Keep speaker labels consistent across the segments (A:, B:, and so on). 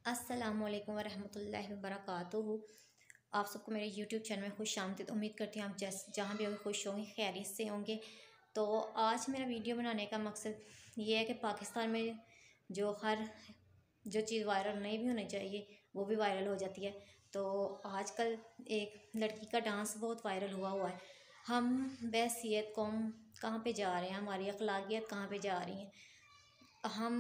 A: अस्सलामुअलैकुम वरहमतुल्लाहि वबरकातुहू। आप सबको मेरे यूट्यूब चैनल में खुश आमदीद। उम्मीद करती हूँ आप जहाँ भी होंगे खुश होंगे, खैरियत से होंगे। तो आज मेरा वीडियो बनाने का मकसद ये है कि पाकिस्तान में जो चीज़ वायरल नहीं भी होनी चाहिए वो भी वायरल हो जाती है। तो आजकल एक लड़की का डांस बहुत वायरल हुआ है। हम बहसीयत कौम कहाँ पे जा रहे हैं, हमारी अखलाकियत कहाँ पे जा रही है। हम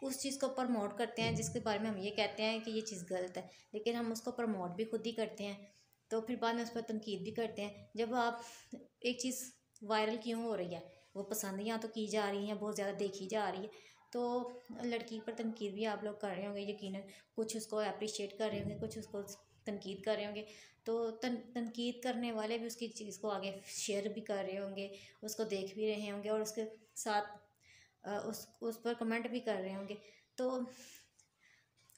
A: उस चीज़ को प्रमोट करते हैं जिसके बारे में हम ये कहते हैं कि ये चीज़ गलत है, लेकिन हम उसको प्रमोट भी खुद ही करते हैं। तो फिर बाद में उस पर तनकीद भी करते हैं। जब आप एक चीज़ वायरल क्यों हो रही है, वो पसंद यहाँ तो की जा रही है, बहुत ज़्यादा देखी जा रही है, तो लड़की पर तनकीद भी आप लोग कर रहे होंगे यकीनन। कुछ उसको अप्रिशिएट कर रहे होंगे, कुछ उसको तनकीद कर रहे होंगे। तो तनकीद करने वाले भी उसकी चीज़ को आगे शेयर भी कर रहे होंगे, उसको देख भी रहे होंगे और उसके साथ उस पर कमेंट भी कर रहे होंगे। तो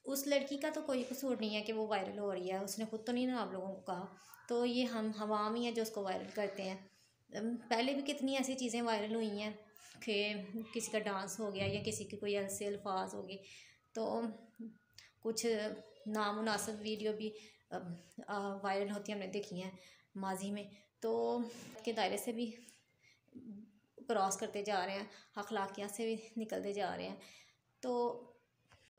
A: उस लड़की का तो कोई कसूर नहीं है कि वो वायरल हो रही है, उसने खुद तो नहीं ना आप लोगों को कहा। तो ये हम हवाम ही हैं जो उसको वायरल करते हैं। पहले भी कितनी ऐसी चीज़ें वायरल हुई हैं कि किसी का डांस हो गया या किसी की कोई ऐसे अल्फाज हो गए, तो कुछ नामुनासिब वीडियो भी वायरल होती हमने देखी हैं माजी में। तो के दायरे से भी क्रॉस करते जा रहे हैं, अखलाकियात से भी निकलते जा रहे हैं। तो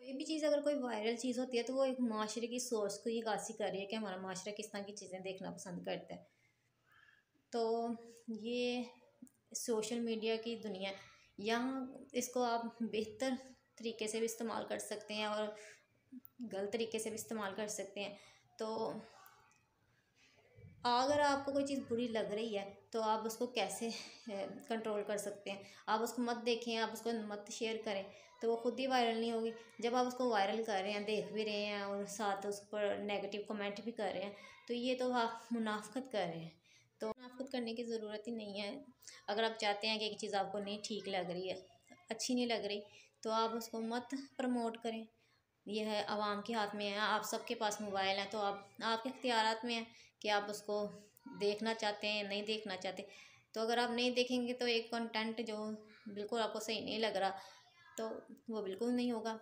A: कोई भी चीज़ अगर कोई वायरल चीज़ होती है तो वो एक माशरे की सोच को ही अक्सी कर रही है कि हमारा माशरा किस तरह की चीज़ें देखना पसंद करता है। तो ये सोशल मीडिया की दुनिया, यहाँ इसको आप बेहतर तरीके से भी इस्तेमाल कर सकते हैं और गलत तरीके से भी इस्तेमाल कर सकते हैं। तो अगर आपको कोई चीज़ बुरी लग रही है तो आप उसको कैसे कंट्रोल कर सकते हैं। आप उसको मत देखें, आप उसको मत शेयर करें, तो वो खुद ही वायरल नहीं होगी। जब आप उसको वायरल कर रहे हैं, देख भी रहे हैं और साथ उस पर नेगेटिव कमेंट भी कर रहे हैं, तो ये तो आप मुनाफिकत कर रहे हैं। तो मुनाफिकत करने की ज़रूरत ही नहीं है। अगर आप चाहते हैं कि एक चीज़ आपको नहीं ठीक लग रही है, अच्छी नहीं लग रही, तो आप उसको मत प्रमोट करें। ये है आवाम के हाथ में है। आप सबके पास मोबाइल है, तो आपके इख्तियारात में है कि आप उसको देखना चाहते हैं नहीं देखना चाहते। तो अगर आप नहीं देखेंगे तो एक कंटेंट जो बिल्कुल आपको सही नहीं लग रहा, तो वो बिल्कुल नहीं होगा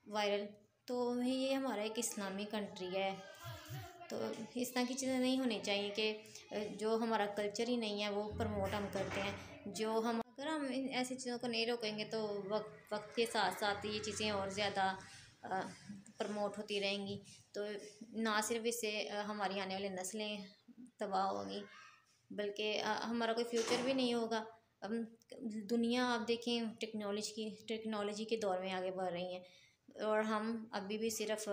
A: वायरल। तो ये हमारा एक इस्लामी कंट्री है, तो इस तरह की चीज़ें नहीं होनी चाहिए कि जो हमारा कल्चर ही नहीं है वो प्रमोट हम करते हैं। जो हम अगर हम इन ऐसी चीज़ों को नहीं रोकेंगे तो वक्त के साथ साथ ये चीज़ें और ज़्यादा प्रमोट होती रहेंगी। तो ना सिर्फ इससे हमारी आने वाली नस्लें तबाह होंगी, बल्कि हमारा कोई फ्यूचर भी नहीं होगा। अब दुनिया आप देखें टेक्नोलॉजी के दौर में आगे बढ़ रही हैं और हम अभी भी सिर्फ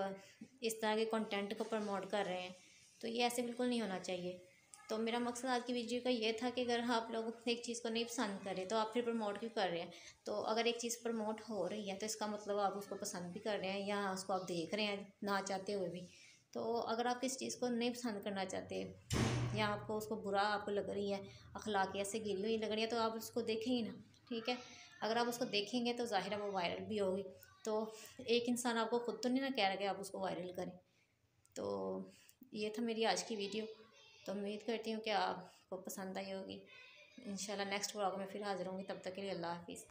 A: इस तरह के कंटेंट को प्रमोट कर रहे हैं। तो ये ऐसे बिल्कुल नहीं होना चाहिए। तो मेरा मकसद आज की वीडियो का ये था कि अगर आप लोग एक चीज़ को नहीं पसंद करें तो आप फिर प्रमोट क्यों कर रहे हैं। तो अगर एक चीज़ प्रमोट हो रही है तो इसका मतलब आप उसको पसंद भी कर रहे हैं या उसको आप देख रहे हैं ना चाहते हुए भी। तो अगर आप किसी चीज़ को नहीं पसंद करना चाहते या आपको उसको बुरा आपको लग रही है, अखलाकियत से गिरी हुई लग रही है, तो आप उसको देखेंगे ना, ठीक है। अगर आप उसको देखेंगे तो ज़ाहिर है वो वायरल भी होगी। तो एक इंसान आपको खुद तो नहीं ना कह रहा कि आप उसको वायरल करें। तो ये था मेरी आज की वीडियो। तो उम्मीद करती हूँ कि आपको पसंद आई होगी। इंशाल्लाह नेक्स्ट व्लॉग में फिर हाज़िर होंगी। तब तक के लिए अल्लाह हाफ़िज़।